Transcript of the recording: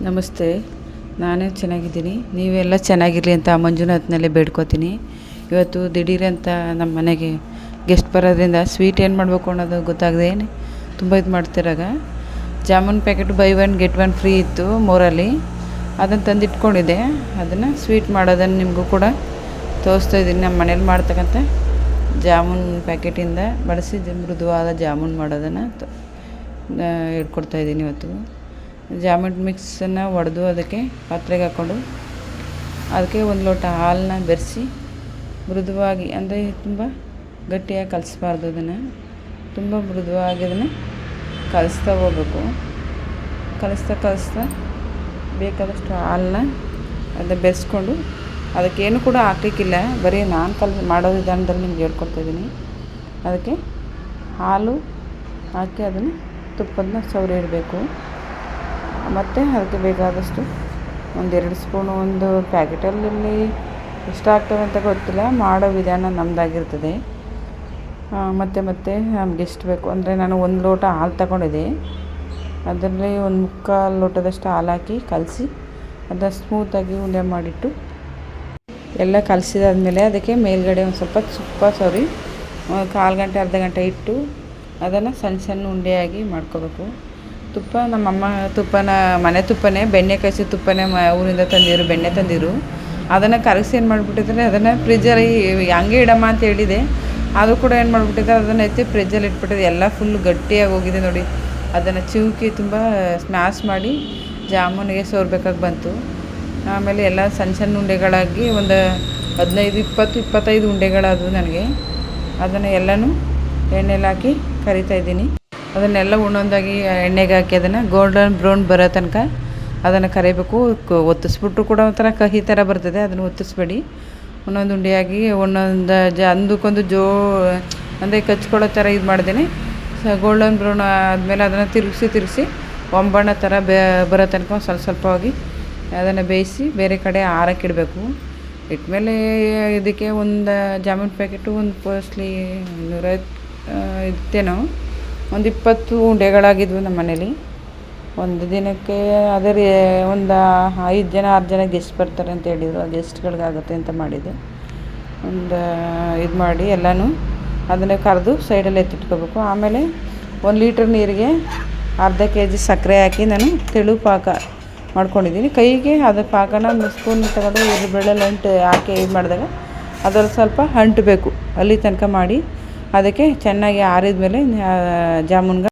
ನಮಸ್ತೆ. ನಾನೇ ಚೆನ್ನಾಗಿದ್ದೀನಿ, ನೀವೆಲ್ಲ ಚೆನ್ನಾಗಿರಲಿ ಅಂತ ಮಂಜುನಾಥ್ನಲ್ಲೇ ಬೇಡ್ಕೋತೀನಿ. ಇವತ್ತು ದಿಢೀರಂತ ನಮ್ಮ ಮನೆಗೆ ಗೆಸ್ಟ್ ಬರೋದ್ರಿಂದ ಸ್ವೀಟ್ ಏನು ಮಾಡಬೇಕು ಅನ್ನೋದು ಗೊತ್ತಾಗದೆ ತುಂಬ ಇದು ಮಾಡ್ತಿರಾಗ jamun packet buy 1 get 1 free ಇತ್ತು ಮೋರಲ್ಲಿ. ಅದನ್ನು ತಂದಿಟ್ಕೊಂಡಿದ್ದೆ. ಅದನ್ನು ಸ್ವೀಟ್ ಮಾಡೋದನ್ನು ನಿಮಗೂ ಕೂಡ ತೋರಿಸ್ತಾ ಇದ್ದೀನಿ. ನಮ್ಮ ಮನೇಲಿ ಮಾಡ್ತಕ್ಕಂಥ ಜಾಮೂನ್ ಪ್ಯಾಕೆಟಿಂದ ಬಳಸಿ ಮೃದುವಾದ ಜಾಮೂನ್ ಮಾಡೋದನ್ನು ಹೇಳ್ಕೊಡ್ತಾಯಿದ್ದೀನಿ ಇವತ್ತು. ಜಾಮೂನ್ ಮಿಕ್ಸನ್ನು ಒಡೆದು ಅದಕ್ಕೆ ಪಾತ್ರೆಗೆ ಹಾಕ್ಕೊಂಡು ಅದಕ್ಕೆ 1 ಲೋಟ ಹಾಲನ್ನ ಬೆರೆಸಿ ಮೃದುವಾಗಿ, ಅಂದರೆ ತುಂಬ ಗಟ್ಟಿಯಾಗಿ ಕಲಿಸ್ಬಾರ್ದು, ಅದನ್ನು ತುಂಬ ಮೃದುವಾಗಿ ಅದನ್ನು ಕಲಿಸ್ತಾ ಹೋಗ್ಬೇಕು. ಕಲಿಸ್ತಾ ಬೇಕಾದಷ್ಟು ಹಾಲನ್ನ ಅದು ಬೆರೆಸ್ಕೊಂಡು ಅದಕ್ಕೇನು ಕೂಡ ಹಾಕಲಿಕ್ಕಿಲ್ಲ, ಬರೀ ನಾನು ಮಾಡೋ ವಿಧಾನದಲ್ಲಿ ನಿಮ್ಗೆ ಹೇಳ್ಕೊಡ್ತಾಯಿದ್ದೀನಿ. ಅದಕ್ಕೆ ಹಾಲು ಹಾಕಿ ಅದನ್ನು ತುಪ್ಪದನ್ನ ಸವರಿ ಇಡಬೇಕು. ಮತ್ತು ಅದಕ್ಕೆ ಬೇಕಾದಷ್ಟು 1-2 ಸ್ಪೂನು, ಒಂದು ಪ್ಯಾಕೆಟಲ್ಲಿ ಎಷ್ಟು ಆಗ್ತವೆ ಅಂತ ಗೊತ್ತಿಲ್ಲ, ಮಾಡೋ ವಿಧಾನ ನಮ್ಮದಾಗಿರ್ತದೆ. ಮತ್ತು ನಮ್ಗೆ ಎಷ್ಟು ಬೇಕು ಅಂದರೆ ನಾನು 1 ಲೋಟ ಹಾಲು ತಗೊಂಡಿದ್ದೆ. ಅದರಲ್ಲಿ 1/4 ಲೋಟದಷ್ಟು ಹಾಲು ಹಾಕಿ ಕಲಸಿ ಅದನ್ನು ಸ್ಮೂತಾಗಿ ಉಂಡೆ ಮಾಡಿಟ್ಟು ಎಲ್ಲ ಕಲಸಿದಾದ್ಮೇಲೆ ಅದಕ್ಕೆ ಮೇಲ್ಗಡೆ ಒಂದು ಸ್ವಲ್ಪ ತುಪ್ಪ ಸವರಿ 1/4 ಗಂಟೆ ಅರ್ಧ ಗಂಟೆ ಇಟ್ಟು ಅದನ್ನು ಸಣ್ಣ ಉಂಡೆಯಾಗಿ ಮಾಡ್ಕೋಬೇಕು. ತುಪ್ಪ ನಮ್ಮಮ್ಮ ಮನೆ ತುಪ್ಪನೇ, ಬೆಣ್ಣೆ ಕಾಯಿಸಿ ತುಪ್ಪನೇ ಊರಿಂದ ಬೆಣ್ಣೆ ತಂದಿರು. ಅದನ್ನು ಕರಗಿಸಿ ಏನು ಮಾಡಿಬಿಟ್ಟಿದ್ರೆ ಅದನ್ನು ಫ್ರಿಜ್ಜಲ್ಲಿ ಹಂಗೆ ಇಡಮ್ಮ ಅಂತ ಹೇಳಿದೆ. ಅದು ಕೂಡ ಏನು ಮಾಡಿಬಿಟ್ಟಿದ್ದಾರೆ, ಅದನ್ನು ಎತ್ತಿ ಫ್ರಿಜ್ಜಲ್ಲಿ ಇಟ್ಬಿಟ್ಟಿದೆ. ಎಲ್ಲ ಫುಲ್ ಗಟ್ಟಿಯಾಗಿ ಹೋಗಿದೆ ನೋಡಿ. ಅದನ್ನು ಚಿವುಕಿ ತುಂಬ ಸ್ಮ್ಯಾಶ್ ಮಾಡಿ ಜಾಮೂನಿಗೆ ಸೋರ್ಬೇಕಾಗಿ ಬಂತು. ಆಮೇಲೆ ಎಲ್ಲ ಸಣ್ಣ ಉಂಡೆಗಳಾಗಿ ಒಂದು 15-20-25 ಉಂಡೆಗಳಾದವು ನನಗೆ. ಅದನ್ನು ಎಲ್ಲನೂ ಎಣ್ಣೆಲಿ ಹಾಕಿ ಕರಿತಾಯಿದ್ದೀನಿ. ಅದನ್ನೆಲ್ಲ ಒಂದೊಂದಾಗಿ ಎಣ್ಣೆಗೆ ಹಾಕಿ ಅದನ್ನು ಗೋಲ್ಡನ್ ಬ್ರೌನ್ ಬರೋ ತನಕ ಅದನ್ನು ಕರಿಬೇಕು. ಒತ್ತಿಸ್ಬಿಟ್ರು ಕೂಡ ಒಂಥರ ಕಹಿ ಥರ ಬರ್ತದೆ, ಅದನ್ನು ಒತ್ತಿಸ್ಬೇಡಿ. ಒಂದೊಂದು ಉಂಡೆಯಾಗಿ ಒಂದೊಂದು ಅಂದಕ್ಕೊಂದು ಅಂದರೆ ಕಚ್ಕೊಳ್ಳೋ ಥರ ಇದು ಮಾಡ್ದೇನೆ ಗೋಲ್ಡನ್ ಬ್ರೌನ್ ಆದಮೇಲೆ ಅದನ್ನು ತಿರುಗಿಸಿ ಒಂಬಣ್ಣ ಥರ ಬರೋ ತನಕ ಸ್ವಲ್ಪವಾಗಿ ಅದನ್ನು ಬೇಯಿಸಿ ಬೇರೆ ಕಡೆ ಆರಕ್ಕಿಡಬೇಕು. ಇಟ್ಮೇಲೆ ಇದಕ್ಕೆ ಒಂದು ಜಾಮೂನ್ ಪ್ಯಾಕೆಟು ಒಂದು ಪೋಸ್ಟ್ಲಿ 150 ಇತ್ತೇನೋ, ಒಂದು 20 ಉಂಡೆಗಳಾಗಿದ್ವು ನಮ್ಮ ಮನೇಲಿ. ಒಂದು ದಿನಕ್ಕೆ ಅದೇ ಒಂದು 5 ಜನ 6 ಜನ ಗೆಸ್ಟ್ ಬರ್ತಾರೆ ಅಂತ ಹೇಳಿದರು. ಆ ಗೆಸ್ಟ್ಗಳಿಗಾಗುತ್ತೆ ಅಂತ ಮಾಡಿದೆ. ಒಂದು ಇದು ಮಾಡಿ ಎಲ್ಲನೂ ಅದನ್ನೇ ಕರೆದು ಸೈಡಲ್ಲಿ ಎತ್ತಿಟ್ಕೋಬೇಕು. ಆಮೇಲೆ 1 ಲೀಟ್ರ್ ನೀರಿಗೆ ಅರ್ಧ kg ಸಕ್ಕರೆ ಹಾಕಿ ನಾನು ತೆಳು ಪಾಕ ಮಾಡ್ಕೊಂಡಿದ್ದೀನಿ. ಕೈಗೆ ಅದು ಪಾಕನ ಒಂದು ಸ್ಪೂನ್ ತಗೊಂಡು ಬೆಳ್ಳುಳ್ಳಿ ಹಾಕಿ ಇದು ಮಾಡಿದಾಗ ಅದರಲ್ಲಿ ಸ್ವಲ್ಪ ಅಂಟಬೇಕು, ಅಲ್ಲಿ ತನಕ ಮಾಡಿ ಅದಕ್ಕೆ ಚೆನ್ನಾಗಿ ಆರಿದ ಮೇಲೆ ಜಾಮೂನ್ಗೆ